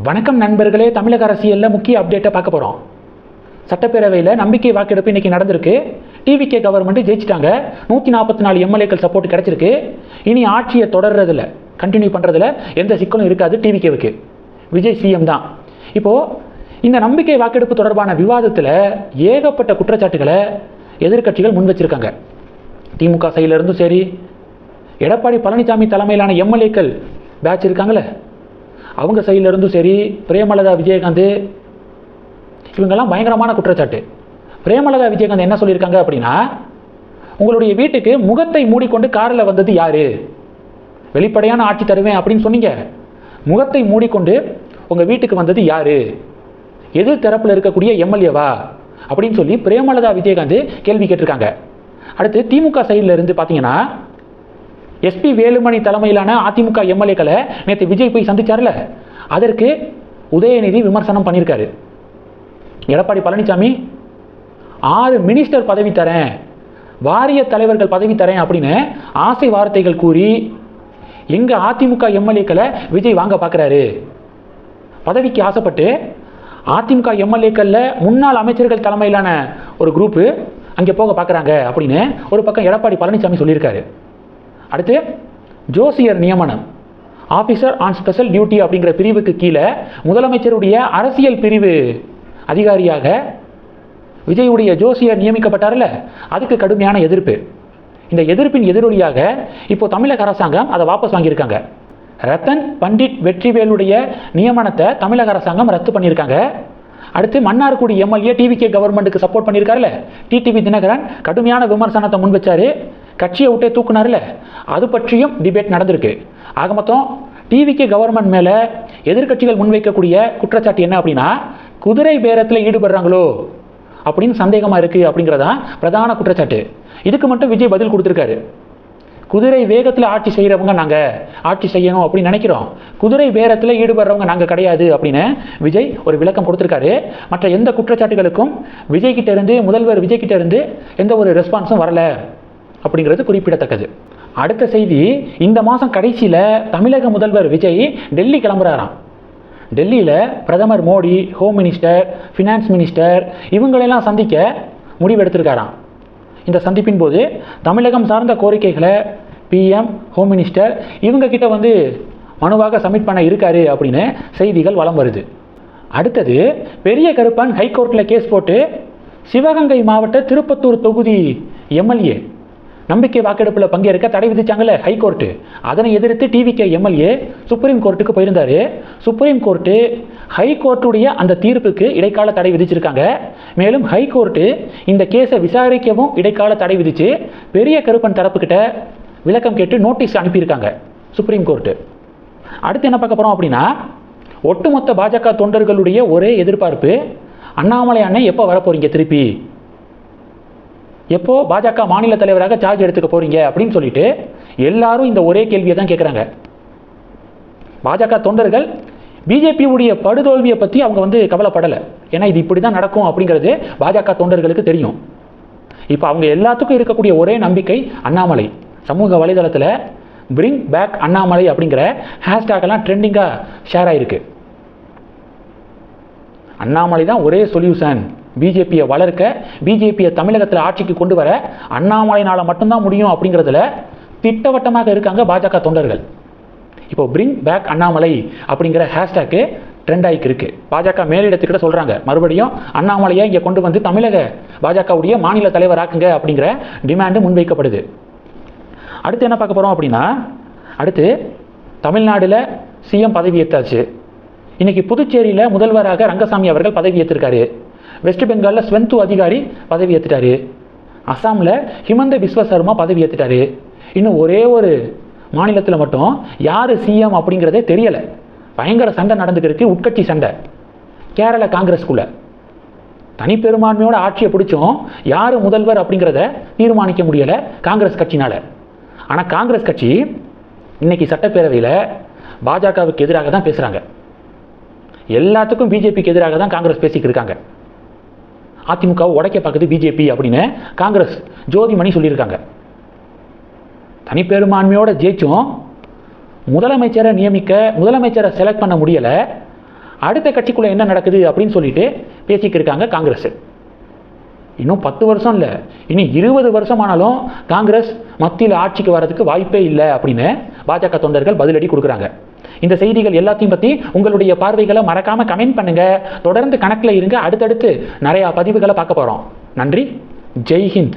வணக்கம் நண்பர்களே. தமிழக அரசியலில் முக்கிய அப்டேட்டை பார்க்க போகிறோம். சட்டப்பேரவையில் நம்பிக்கை வாக்கெடுப்பு இன்றைக்கி நடந்திருக்கு. டிவிகே கவர்மெண்ட் ஜெயிச்சிட்டாங்க. 144 எம்எல்ஏக்கள் சப்போர்ட் கிடச்சிருக்கு. இனி ஆட்சியை தொடர்றதில்ல, கண்டினியூ பண்ணுறதுல எந்த சிக்கலும் இருக்காது டிவிகேவுக்கு. விஜய் சிஎம் தான். இப்போது இந்த நம்பிக்கை வாக்கெடுப்பு தொடர்பான விவாதத்தில் ஏகப்பட்ட குற்றச்சாட்டுகளை எதிர்க்கட்சிகள் முன் வச்சிருக்காங்க. திமுக சைடிலிருந்தும் சரி, எடப்பாடி பழனிசாமி தலைமையிலான எம்எல்ஏக்கள் பேட்ச் இருக்காங்களே அவங்க சைடிலிருந்தும் சரி, பிரேமலதா விஜயகாந்த், இவங்கெல்லாம் பயங்கரமான குற்றச்சாட்டு. பிரேமலதா விஜயகாந்த் என்ன சொல்லியிருக்காங்க அப்படின்னா, உங்களுடைய வீட்டுக்கு முகத்தை மூடிக்கொண்டு காரில் வந்தது யாரு? வெளிப்படையான ஆட்சி தருவேன் அப்படின்னு சொன்னீங்க, முகத்தை மூடிக்கொண்டு உங்கள் வீட்டுக்கு வந்தது யாரு? எதிர் தரப்பில் இருக்கக்கூடிய எம்எல்ஏவா அப்படின்னு சொல்லி பிரேமலதா விஜயகாந்த் கேள்வி கேட்டிருக்காங்க. அடுத்து திமுக சைடில் இருந்து பார்த்தீங்கன்னா, எஸ்பி வேலுமணி தலைமையிலான அதிமுக எம்எல்ஏக்களை நேற்று விஜய் போய் சந்திச்சார்ல, அதற்கு உதயநிதி விமர்சனம் பண்ணியிருக்காரு. எடப்பாடி பழனிசாமி 6 மினிஸ்டர் பதவி தரேன், வாரிய தலைவர்கள் பதவி தரேன் அப்படின்னு ஆசை வார்த்தைகள் கூறி எங்கள் அதிமுக எம்எல்ஏக்களை விஜய் வாங்க பார்க்குறாரு. பதவிக்கு ஆசைப்பட்டு அதிமுக எம்எல்ஏக்களில் முன்னாள் அமைச்சர்கள் தலைமையிலான ஒரு குரூப்பு அங்கே போக பார்க்குறாங்க அப்படின்னு ஒரு பக்கம் எடப்பாடி பழனிசாமி சொல்லியிருக்காரு. அடுத்து ஜோசியர் நியமனம், ஆஃபீஸர் ஆன் ஸ்பெஷல் டியூட்டி அப்படிங்கிற பிரிவுக்கு கீழே முதலமைச்சருடைய அரசியல் பிரிவு அதிகாரியாக விஜயுடைய ஜோசியர் நியமிக்கப்பட்டார்ல, அதுக்கு கடுமையான எதிர்ப்பு. இந்த எதிர்ப்பின் எதிரொலியாக இப்போ தமிழக அரசாங்கம் அதை வாபஸ் வாங்கியிருக்காங்க. ரத்தன் பண்டிட் வெற்றிவேலுடைய நியமனத்தை தமிழக அரசாங்கம் ரத்து பண்ணியிருக்காங்க. அடுத்து மன்னார்குடி எம்எல்ஏ டிவிகே கவர்மெண்ட்டுக்கு சப்போர்ட் பண்ணியிருக்காருல்ல, டிடிவி தினகரன் கடுமையான விமர்சனத்தை முன் வச்சாரு, கட்சியை விட்டே தூக்குனார்ல, அது பற்றியும் டிபேட் நடந்திருக்கு. ஆக மொத்தம் டிவிகே கவர்மெண்ட் மேலே எதிர்க்கட்சிகள் முன்வைக்கக்கூடிய குற்றச்சாட்டு என்ன அப்படின்னா, குதிரை பேரத்தில் ஈடுபடுறாங்களோ அப்படின்னு சந்தேகமாக இருக்குது அப்படிங்கிறதான் பிரதான குற்றச்சாட்டு. இதுக்கு மட்டும் விஜய் பதில் கொடுத்துருக்காரு. குதிரை வேகத்தில் ஆட்சி செய்கிறவங்க நாங்கள் ஆட்சி செய்யணும் அப்படின்னு நினைக்கிறோம், குதிரை பேரத்தில் ஈடுபடுறவங்க நாங்கள் கிடையாது அப்படின்னு விஜய் ஒரு விளக்கம் கொடுத்துருக்காரு. மற்ற எந்த குற்றச்சாட்டுகளுக்கும் விஜய் கிட்ட இருந்து, முதல்வர் விஜய் கிட்ட இருந்து எந்த ஒரு ரெஸ்பான்ஸும் வரல அப்படிங்கிறது குறிப்பிடத்தக்கது. அடுத்த செய்தி, இந்த மாதம் கடைசியில் தமிழக முதல்வர் விஜய் டெல்லி கிளம்புறாராம். டெல்லியில் பிரதமர் Modi, home minister, finance minister இவங்களெல்லாம் சந்திக்க முடிவெடுத்திருக்காராம். இந்த சந்திப்பின் போது தமிழகம் சார்ந்த கோரிக்கைகளை பிஎம், ஹோம் மினிஸ்டர் இவங்க கிட்ட மனுவாக சப்மிட் பண்ண இருக்காரு அப்படின்னு செய்திகள் வலம் வருது. அடுத்தது, பெரிய கருப்பன் ஹைகோர்ட்டில் கேஸ் போட்டு சிவகங்கை மாவட்ட திருப்பத்தூர் தொகுதி எம்எல்ஏ நம்பிக்கை வாக்கெடுப்பில் பங்கேற்க தடை விதிச்சாங்கல்ல ஹைகோர்ட்டு, அதனை எதிர்த்து டிவிகே எம்எல்ஏ சுப்ரீம் கோர்ட்டுக்கு போயிருந்தாரு. சுப்ரீம் கோர்ட்டு ஹைகோர்ட்டுடைய அந்த தீர்ப்புக்கு இடைக்கால தடை விதிச்சிருக்காங்க. மேலும் ஹைகோர்ட்டு இந்த கேஸை விசாரிக்கவும் இடைக்கால தடை விதித்து பெரிய கருப்பன் தரப்புக்கிட்ட விளக்கம் கேட்டு நோட்டீஸ் அனுப்பியிருக்காங்க சுப்ரீம் கோர்ட்டு. அடுத்து என்ன பார்க்க போகிறோம் அப்படின்னா, ஒட்டுமொத்த பாஜக தொண்டர்களுடைய ஒரே எதிர்பார்ப்பு, அண்ணாமலை அண்ணன் எப்போ வரப்போறீங்க, திருப்பி எப்போ பாஜக மாநில தலைவராக சார்ஜ் எடுத்துக்க போறீங்க அப்படின்னு சொல்லிட்டு எல்லாரும் இந்த ஒரே கேள்வியை தான் கேட்குறாங்க. பாஜக தொண்டர்கள் பிஜேபியுடைய படுதோல்வியை பற்றி அவங்க கவலைப்படலை. ஏன்னா இது இப்படி தான் நடக்கும் அப்படிங்கிறது பாஜக தொண்டர்களுக்கு தெரியும். இப்போ அவங்க எல்லாத்துக்கும் இருக்கக்கூடிய ஒரே நம்பிக்கை அண்ணாமலை. சமூக வலைதளத்தில் பிரிங் பேக் அண்ணாமலை அப்படிங்கிற ஹேஷ்டேக்கெல்லாம் ட்ரெண்டிங்காக ஷேர் ஆயிருக்கு. அண்ணாமலை தான் ஒரே சொல்யூஷன், பிஜேபியை வளர்க்க, பிஜேபியை தமிழகத்தில் ஆட்சிக்கு கொண்டு வர அண்ணாமலைனால் மட்டும்தான் முடியும் அப்படிங்கிறதுல திட்டவட்டமாக இருக்காங்க பாஜக தொண்டர்கள். இப்போ பிரிங் பேக் அண்ணாமலை அப்படிங்கிற ஹேஷ்டேக்கு ட்ரெண்ட் ஆகிக்கு இருக்கு. பாஜக மேலிடத்துக்கிட்ட சொல்கிறாங்க, மறுபடியும் அண்ணாமலையை இங்கே கொண்டு வந்து தமிழக பாஜகவுடைய மாநில தலைவராக்குங்க அப்படிங்கிற டிமாண்டு முன்வைக்கப்படுது. அடுத்து என்ன பார்க்க போகிறோம் அப்படின்னா, அடுத்து தமிழ்நாட்டில் சிஎம் பதவி ஏற்றாச்சு. இன்னைக்கு புதுச்சேரியில் முதல்வராக ரங்கசாமி அவர்கள் பதவி ஏற்றிருக்காரு. வெஸ்ட் பெங்காலில் ஸ்வெந்து அதிகாரி பதவி ஏற்றுட்டாரு. அசாமில் ஹிமந்த பிஸ்வ சர்மா பதவி ஏற்றுட்டாரு. இன்னும் ஒரே ஒரு மாநிலத்தில் மட்டும் யார் சிஎம் அப்படிங்கிறதே தெரியலை. பயங்கர சண்டை நடந்துக்கிருக்கு, உட்கட்சி சண்டை. கேரள காங்கிரஸ்குள்ள தனிப்பெரும்பான்மையோட ஆட்சியை பிடிச்சும் யார் முதல்வர் அப்படிங்கிறத தீர்மானிக்க முடியலை காங்கிரஸ் கட்சினால். ஆனால் காங்கிரஸ் கட்சி இன்னைக்கு சட்டப்பேரவையில் பாஜகவுக்கு எதிராக தான் பேசுகிறாங்க. எல்லாத்துக்கும் பிஜேபிக்கு எதிராக தான் காங்கிரஸ் பேசிக்கிட்டு இருக்காங்க. அதிமுகவை உடைக்க பார்க்குது பிஜேபி அப்படின்னு காங்கிரஸ் ஜோதிமணி சொல்லியிருக்காங்க. தனிப்பெரும்பான்மையோட ஜெயிச்சும் முதலமைச்சரை நியமிக்க, முதலமைச்சரை செலக்ட் பண்ண முடியலை. அடுத்த கட்சிக்குள்ளே என்ன நடக்குது அப்படின்னு சொல்லிட்டு பேசிக்கிட்டு இருக்காங்க காங்கிரஸ். இன்னும் 10 வருஷம் இல்லை, இனி 20 வருஷம் ஆனாலும் காங்கிரஸ் மத்தியில் ஆட்சிக்கு வர்றதுக்கு வாய்ப்பே இல்லை அப்படின்னு பாஜக தொண்டர்கள் பதிலடி கொடுக்குறாங்க. இந்த செய்திகள் எல்லாத்தையும் பற்றி உங்களுடைய பார்வைகளை மறக்காமல் கமெண்ட் பண்ணுங்க. தொடர்ந்து கணக்கில் இருங்க. அடுத்தடுத்து நிறையா பதிவுகளை பார்க்க போகிறோம். நன்றி. ஜெய் ஹிந்த்.